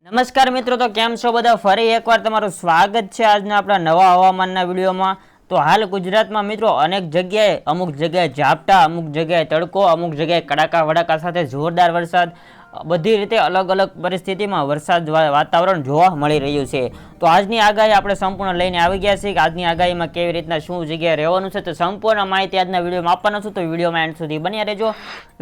નમસ્કાર મિત્રો, તો કેમ છો બધા? ફરી એકવાર તમારું સ્વાગત છે આજના આપણા નવા હવામાનના વિડીયોમાં। તો હાલ ગુજરાતમાં મિત્રો અનેક જગ્યાએ, અમુક જગ્યાએ ઝાપટા, અમુક જગ્યાએ તડકો, અમુક જગ્યાએ કડાકા વડાકા સાથે જોરદાર વરસાદ, બધી રીતે અલગ અલગ પરિસ્થિતિમાં વરસાદ વાતાવરણ જોવા મળી રહ્યું છે। તો આજની આગાહી આપણે સંપૂર્ણ લઈને આવી ગયા છીએ કે આજની આગાહીમાં કેવી રીતના શું જગ્યાએ રહેવાનું છે, તો સંપૂર્ણ માહિતી આજના વિડીયોમાં આપવાનો છું। તો વિડીયોમાં એન્ડ સુધી બન્યા રહેજો।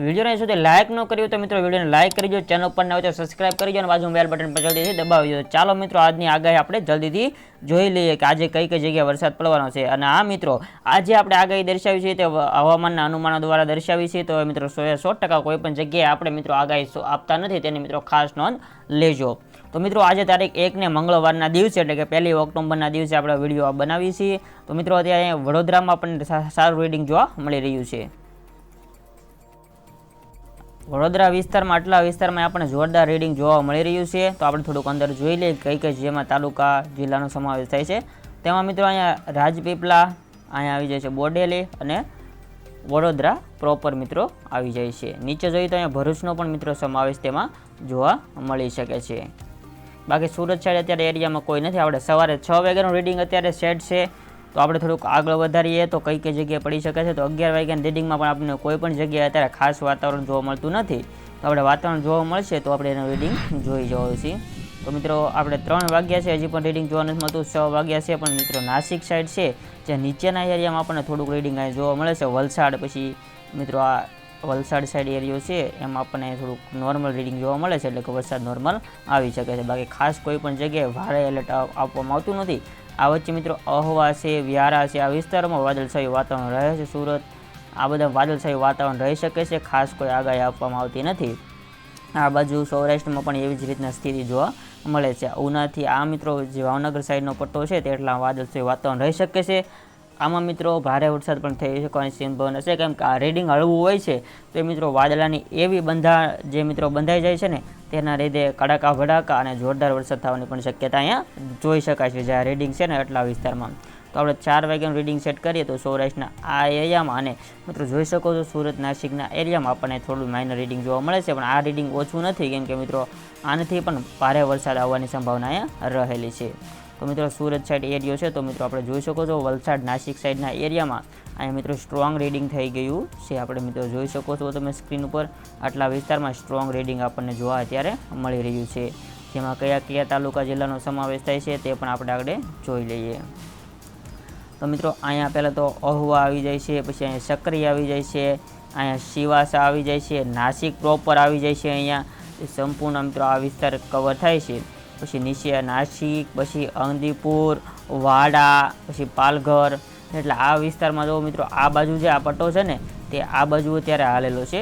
વિડીયોને સુધી લાઇક ન કર્યું તો મિત્રો વિડીયોને લાઇક કરી દો, ચેનલ પર ન હોય તો સબસ્ક્રાઇબ કરી દો અને બાજુમાં બેલ બટન પર જલ્દીથી દબાવી દો। ચાલો મિત્રો આજની આગાહી આપણે જલ્દીથી જોઈ લઈએ કે આજે કઈ કઈ જગ્યાએ વરસાદ પડવાનો છે। અને આ મિત્રો આજે આપણે આગાહી દર્શાવી છે તે હવામાનના અનુમાનો દ્વારા દર્શાવી છે। તો મિત્રો 100% કોઈ પણ જગ્યાએ આપણે મિત્રો આગાહી આપતા નથી, તેની મિત્રો ખાસ નોંધ લેજો। તો મિત્રો આજે તારીખ 1 ને મંગળવારના દિવસે એટલે કે 1 ઓક્ટોબરના દિવસે આપણે વિડીયો બનાવીએ છીએ। તો મિત્રો અત્યારે વડોદરામાં પણ સારું રીડિંગ જોવા મળી રહ્યું છે। વડોદરા વિસ્તારમાં આટલા વિસ્તારમાં આપણને જોરદાર રીડિંગ જોવા મળી રહ્યું છે। તો આપણે થોડુંક અંદર જોઈ લઈએ કઈ કઈ જેમાં તાલુકા જિલ્લાનો સમાવેશ થાય છે। તેમાં મિત્રો અહીંયા રાજપીપળા, અહીંયા આવી જાય છે બોડેલી અને વડોદરા પ્રોપર મિત્રો આવી જાય છે। નીચે જોઈએ તો અહીંયા ભરૂચનો પણ મિત્રો સમાવેશ તેમાં જોવા મળી શકે છે। બાકી સુરત સાઈડ અત્યારે એરિયામાં કોઈ નથી। આપણે સવારે 6 વાગ્યાનું રીડિંગ અત્યારે સેટ છે। તો આપણે થોડુંક આગળ વધારીએ તો કઈ કઈ જગ્યાએ પડી શકે છે। તો 11 વાગ્યાની રીડિંગમાં પણ આપણને કોઈ પણ જગ્યાએ અત્યારે ખાસ વાતાવરણ જોવા મળતું નથી। તો આપણે વાતાવરણ જોવા મળશે તો આપણે એનું રીડિંગ જોઈ જવાનું છે। તો મિત્રો આપણે 3 વાગ્યા છે, હજી પણ રીડિંગ જોવા નથી મળતું। 6 વાગ્યા છે પણ મિત્રો નાસિક સાઈડ છે જે નીચેના એરિયામાં આપણને થોડુંક રીડિંગ અહીં જોવા મળે છે। વલસાડ પછી મિત્રો આ વલસાડ સાઈડ એરિયો છે એમાં આપણને થોડુંક નોર્મલ રીડિંગ જોવા મળે છે, એટલે કે વરસાદ નોર્મલ આવી શકે છે। બાકી ખાસ કોઈ પણ જગ્યાએ ભારે એલર્ટ આપવામાં આવતું નથી। આ વચ્ચે મિત્રો અહવા છે, વ્યારા છે, આ વિસ્તારમાં વાદળછાયું વાતાવરણ રહે છે। સુરત આ બધા વાદળછાયું વાતાવરણ રહી શકે છે, ખાસ કોઈ આગાહી આપવામાં આવતી નથી। આ બાજુ સૌરાષ્ટ્રમાં પણ એવી જ રીતના સ્થિતિ જોવા મળે છે। ઉનાથી આ મિત્રો જે ભાવનગર સાઈડનો પટ્ટો છે તેટલા વાદળછાયું વાતાવરણ રહી શકે છે। આમાં મિત્રો ભારે વરસાદ પણ થઈ શકવાની સંભાવના છે, કેમ કે આ રીડિંગ હળવું હોય છે તો એ મિત્રો વાદળાની એવી જે મિત્રો બંધાઈ જાય છે ને તેના લીધે કડાકા ભડાકા અને જોરદાર વરસાદ થવાની પણ શક્યતા અહીંયા જોઈ શકાય છે જે આ રીડિંગ છે ને એટલા વિસ્તારમાં। તો આપણે 4 વાગ્યાનું રીડિંગ સેટ કરીએ તો સૌરાષ્ટ્રના આ એરિયામાં અને મિત્રો જોઈ શકો છો સુરત નાસિકના એરિયામાં આપણને થોડું માઇનર રીડિંગ જોવા મળે છે, પણ આ રીડિંગ ઓછું નથી કેમ કે મિત્રો આનાથી પણ ભારે વરસાદ આવવાની સંભાવના અહીંયા રહેલી છે। તો મિત્રો સુરત સાઈડ એરિયો છે તો મિત્રો આપણે જોઈ શકો છો વલસાડ નાસિક સાઈડના એરિયામાં અહીંયા મિત્રો સ્ટ્રોંગ રીડિંગ થઈ ગયું છે। આપણે મિત્રો જોઈ શકો છો તમે સ્ક્રીન ઉપર આટલા વિસ્તારમાં સ્ટ્રોંગ રીડિંગ આપણને જોવા અત્યારે મળી રહ્યું છે, જેમાં કયા કયા તાલુકા જિલ્લાનો સમાવેશ થાય છે તે પણ આપણે આગળ જોઈ લઈએ। તો મિત્રો અહીંયા પહેલાં તો અહવા આવી જાય છે, પછી અહીંયા સક્રિય આવી જાય છે, અહીંયા શિવાસા આવી જાય છે, નાસિક પ્રોપર આવી જાય છે। અહીંયા સંપૂર્ણ મિત્રો આ વિસ્તાર કવર થાય છે। પછી નીચે નાસિક, પછી અંદીપુર, વાડા, પછી પાલઘર, એટલે આ વિસ્તારમાં જો મિત્રો આ બાજુ જે આ પટ્ટો છે ને તે આ બાજુ અત્યારે હાલેલો છે,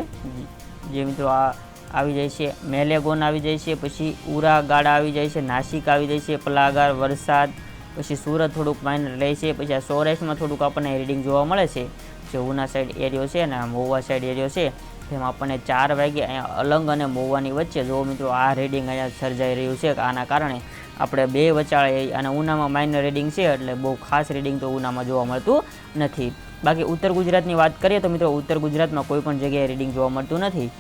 જે મિત્રો આ આવી જાય છે મેલેગોન આવી જાય છે, પછી ઉરા ગાડા આવી જાય છે, નાસિક આવી જાય છે, પલાગાર, વરસાદ, પછી સુરત થોડુંક માઇનર રહે છે। પછી આ સૌરાષ્ટ્રમાં થોડુંક આપણને રીડિંગ જોવા મળે છે જે ઉના સાઈડ એરિયો છે અને મહુવા સાઈડ એરિયો છે તેમાં આપણને 4 વાગે અહીંયા અલંગ અને મહુવાની વચ્ચે જો મિત્રો આ રીડિંગ અહીંયા સર્જાઈ રહ્યું છે। આના કારણે આપણે બે વચાળે અને ઉનામાં માઇનર રીડિંગ છે એટલે બહુ ખાસ રીડિંગ તો ઉનામાં જોવા મળતું નથી। બાકી ઉત્તર ગુજરાતની વાત કરીએ તો મિત્રો ઉત્તર ગુજરાતમાં કોઈ પણ જગ્યાએ રીડિંગ જોવા મળતું નથી।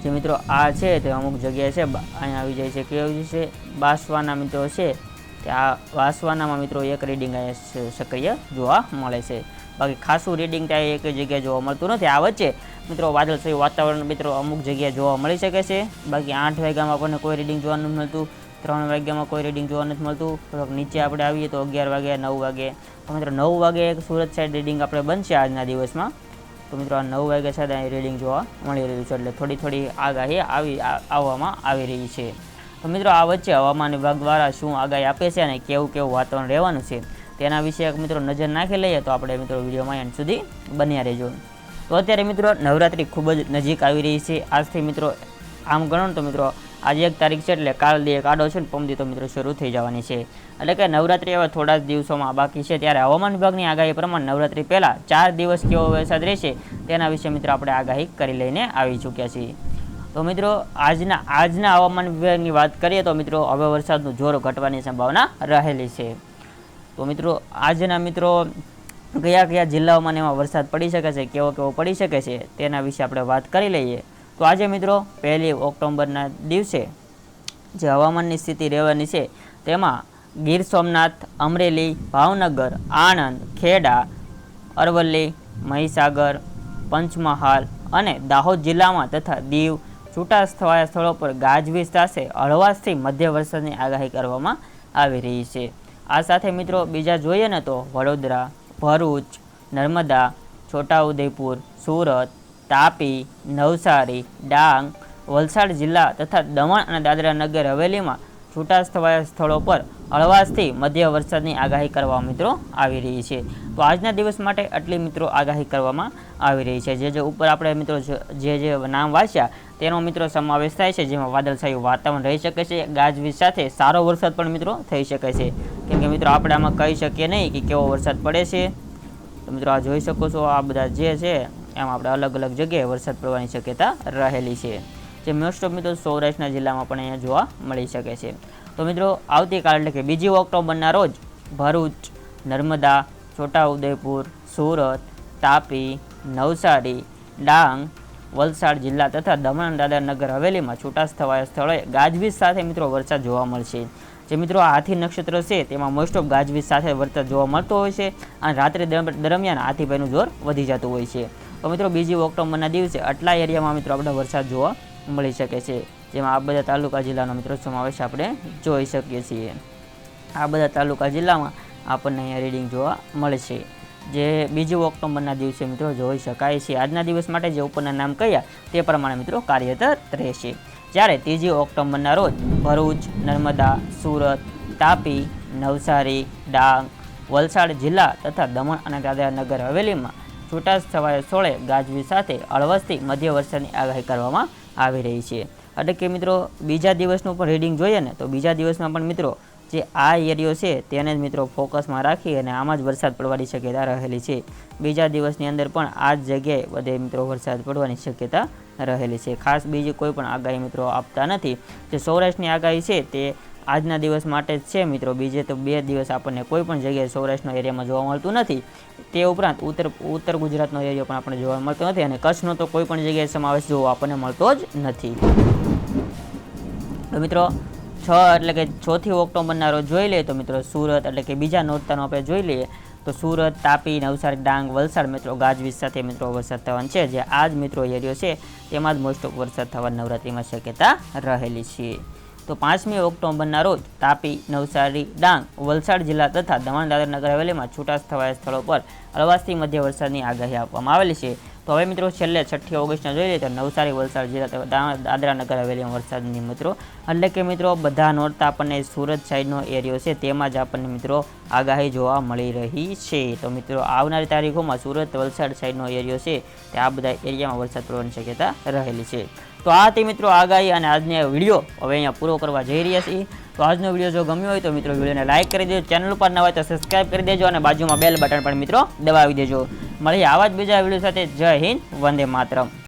જે મિત્રો આ છે તે અમુક જગ્યાએ છે, અહીંયા આવી જાય છે કેવું છે બાસવાના મિત્રો છે તે આ વાસવાનામાં મિત્રો એક રીડિંગ અહીંયા સક્રિય જોવા મળે છે। બાકી ખાસું રીડિંગ ત્યાં એક જગ્યાએ જોવા મળતું નથી। આ વચ્ચે મિત્રો વાદળછાયું વાતાવરણ મિત્રો અમુક જગ્યાએ જોવા મળી શકે છે। બાકી 8 વાગ્યામાં આપણને કોઈ રીડિંગ જોવા નથી મળતું, 3 વાગ્યામાં કોઈ રીડિંગ જોવા નથી મળતું। થોડોક નીચે આપણે આવીએ તો 11 વાગે, 9 વાગે, તો મિત્રો 9 વાગે એક સુરત સાઈડ રીડિંગ આપણે બનશે આજના દિવસમાં। તો મિત્રો આ 9 વાગ્યા સાથે અહીં રીડિંગ જોવા મળી રહ્યું છે, એટલે થોડી થોડી આગાહી આવવામાં આવી રહી છે। તો મિત્રો આ વચ્ચે હવામાન વિભાગ દ્વારા શું આગાહી આપે છે અને કેવું કેવું વાતાવરણ રહેવાનું છે તેના વિશે મિત્રો નજર નાખી લઈએ તો આપણે મિત્રો વિડીયોમાં એન્ડ સુધી બન્યા રહેજો। તો અત્યારે મિત્રો નવરાત્રિ ખૂબ જ નજીક આવી રહી છે। આજથી મિત્રો આમ ગણો તો મિત્રો આજે 1 તારીખ છે એટલે કાલ દી એક આડો છે ને પમદી તો મિત્રો શરૂ થઈ જવાની છે, એટલે કે નવરાત્રિ હવે થોડા જ દિવસોમાં બાકી છે। ત્યારે હવામાન વિભાગની આગાહી પ્રમાણે નવરાત્રિ પહેલાં 4 દિવસ કેવો વરસાદ રહેશે તેના વિશે મિત્રો આપણે આગાહી કરી લઈને આવી ચૂક્યા છીએ। તો મિત્રો આજના હવામાન વિભાગની વાત કરીએ તો મિત્રો હવે વરસાદનું જોર ઘટવાની સંભાવના રહેલી છે। તો મિત્રો આજના મિત્રો કયા કયા જિલ્લાઓમાં એમાં વરસાદ પડી શકે છે, કેવો પડી શકે છે તેના વિશે આપણે વાત કરી લઈએ। તો આજે મિત્રો 1 ઓક્ટોબરના દિવસે જે હવામાનની સ્થિતિ રહેવાની છે તેમાં ગીર સોમનાથ, અમરેલી, ભાવનગર, આણંદ, ખેડા, અરવલ્લી, મહીસાગર, પંચમહાલ અને દાહોદ જિલ્લામાં તથા દીવ છૂટાછવાયા સ્થળો પર ગાજવીજ સાથે હળવાશથી મધ્ય વરસાદની આગાહી કરવામાં આવી રહી છે. આ સાથે મિત્રો બીજા જોઈએ ને તો વડોદરા, ભરૂચ, નર્મદા, છોટાઉદેપુર, સુરત, તાપી, નવસારી, ડાંગ, વલસાડ જિલ્લા તથા દમણ અને દાદરા નગર હવેલીમાં છૂટાછવાયા સ્થળો પર હળવાશથી મધ્ય વરસાદની આગાહી કરવા મિત્રો આવી રહી છે. તો આજના દિવસ માટે આટલી મિત્રો આગાહી કરવામાં આવી રહી છે. જે ઉપર આપણે મિત્રો જે નામ વાંચ્યા તેનો મિત્રો સમાવેશ થાય છે, જેમાં વાદળછાયું વાતાવરણ રહી શકે છે, ગાજવીજ સાથે સારો વરસાદ પણ મિત્રો થઈ શકે છે. કેમ કે મિત્રો આપણે આમાં કહી શકીએ નહીં કે કેવો વરસાદ પડે છે. તો મિત્રો આ જોઈ શકો છો, આ બધા જે છે એમાં આપણે અલગ અલગ જગ્યાએ વરસાદ પડવાની શક્યતા રહેલી છે, જે મોસ્ટ ઓફ મિત્રો સૌરાષ્ટ્રના જિલ્લામાં પણ અહીંયા જોવા મળી શકે છે. તો મિત્રો આવતીકાલ એટલે કે 2 ઓક્ટોબરના રોજ ભરૂચ, નર્મદા, છોટાઉદેપુર, સુરત, તાપી, નવસારી, ડાંગ, વલસાડ જિલ્લા તથા દમણ અને દાદરા નગર હવેલીમાં છૂટાછવાયા સ્થળોએ ગાજવીજ સાથે મિત્રો વરસાદ જોવા મળશે. જે મિત્રો આ હાથી નક્ષત્ર છે તેમાં મોસ્ટ ઓફ ગાજવીજ સાથે વરસાદ જોવા મળતો હોય છે અને રાત્રિ દરમિયાન હાથીભાઈનું જોર વધી જતું હોય છે. તો મિત્રો 2 ઓક્ટોબરના દિવસે આટલા એરિયામાં મિત્રો આપણે વરસાદ જોવા મળી શકે છે, જેમાં આ બધા તાલુકા જિલ્લાનો મિત્રો સમાવેશ આપણે જોઈ શકીએ છીએ. આ બધા તાલુકા જિલ્લામાં આપણને અહીંયા રીડિંગ જોવા મળશે, જે 2 ઓક્ટોબરના દિવસે મિત્રો જોઈ શકાય છે. આજના દિવસ માટે જે ઉપરના નામ કહ્યા તે પ્રમાણે મિત્રો કાર્યરત રહેશે. જ્યારે 3 ઓક્ટોબરના રોજ ભરૂચ, નર્મદા, સુરત, તાપી, નવસારી, ડાંગ, વલસાડ જિલ્લા તથા દમણ અને દાદરા નગર હવેલીમાં છૂટાછવાયા સ્થળે ગાજવીજ સાથે હળવાશથી મધ્ય વરસાદની આગાહી કરવામાં આવી રહી છે. એટલે કે મિત્રો બીજા દિવસનું પણ રીડિંગ જોઈએ ને તો બીજા દિવસમાં પણ મિત્રો જે આ એરિયો છે તેને જ મિત્રો ફોકસમાં રાખી અને આમાં જ વરસાદ પડવાની શક્યતા રહેલી છે. બીજા દિવસની અંદર પણ આ જ જગ્યાએ બધે મિત્રો વરસાદ પડવાની શક્યતા રહેલી છે. ખાસ બીજી કોઈ પણ આગાહી મિત્રો આપતા નથી. જે સૌરાષ્ટ્રની આગાહી છે તે આજના દિવસ માટે જ છે મિત્રો. બીજે તો 2 દિવસ આપણને કોઈ પણ જગ્યાએ સૌરાષ્ટ્રનો એરિયામાં જોવા મળતું નથી. તે ઉપરાંત ઉત્તર ગુજરાતનો એરિયો પણ આપણને જોવા મળતો નથી અને કચ્છનો તો કોઈ પણ જગ્યાએ સમાવેશ જોવા આપણને મળતો જ નથી. તો મિત્રો 6 એટલે કે 6 ઓક્ટોબરના રોજ જોઈ લઈએ તો મિત્રો સુરત એટલે કે બીજા નોરતાનો આપણે જોઈ લઈએ તો સુરત, તાપી, નવસારી, ડાંગ, વલસાડ મિત્રો ગાજવીજ સાથે મિત્રો વરસાદ થવાનો છે. જે આ જ મિત્રો એરિયો છે તેમાં જ મોસ્ટ ઓફ વરસાદ થવાની નવરાત્રિમાં શક્યતા રહેલી છે. તો 5 ઓક્ટોબરના રોજ તાપી, નવસારી, ડાંગ, વલસાડ જિલ્લા તથા દમણ દાદરા નગર હવેલીમાં છૂટાછવાયા સ્થળો પર હળવાશથી મધ્ય વરસાદની આગાહી આપવામાં આવેલી છે. તો હવે મિત્રો છેલ્લે 6 ઓગસ્ટના જોઈ લઈએ તો નવસારી, વલસાડ જિલ્લા દાદરા નગર હવેલીમાં વરસાદની મિત્રો એટલે કે મિત્રો બધા નોરતા આપણને સુરત સાઈડનો એરિયો છે તેમાં જ આપણને મિત્રો આગાહી જોવા મળી રહી છે. તો મિત્રો આવનારી તારીખોમાં સુરત, વલસાડ સાઈડનો એરિયો છે તે આ બધા એરિયામાં વરસાદ પડવાની શક્યતા રહેલી છે. તો આ તે મિત્રો આગાહી અને આજનો વિડીયો હવે અહીંયા પૂરો કરવા જઈ રહ્યા છીએ. તો આજનો વિડીયો જો ગમ્યો હોય તો મિત્રો વિડીયોને લાઇક કરી દેજો, ચેનલ ઉપર ન હોય તો સબસ્ક્રાઇબ કરી દેજો અને બાજુમાં બેલ બટન પણ મિત્રો દબાવી દેજો. મળીએ આવા જ બીજા વિડીયો સાથે. જય હિન્દ, વંદે માતરમ.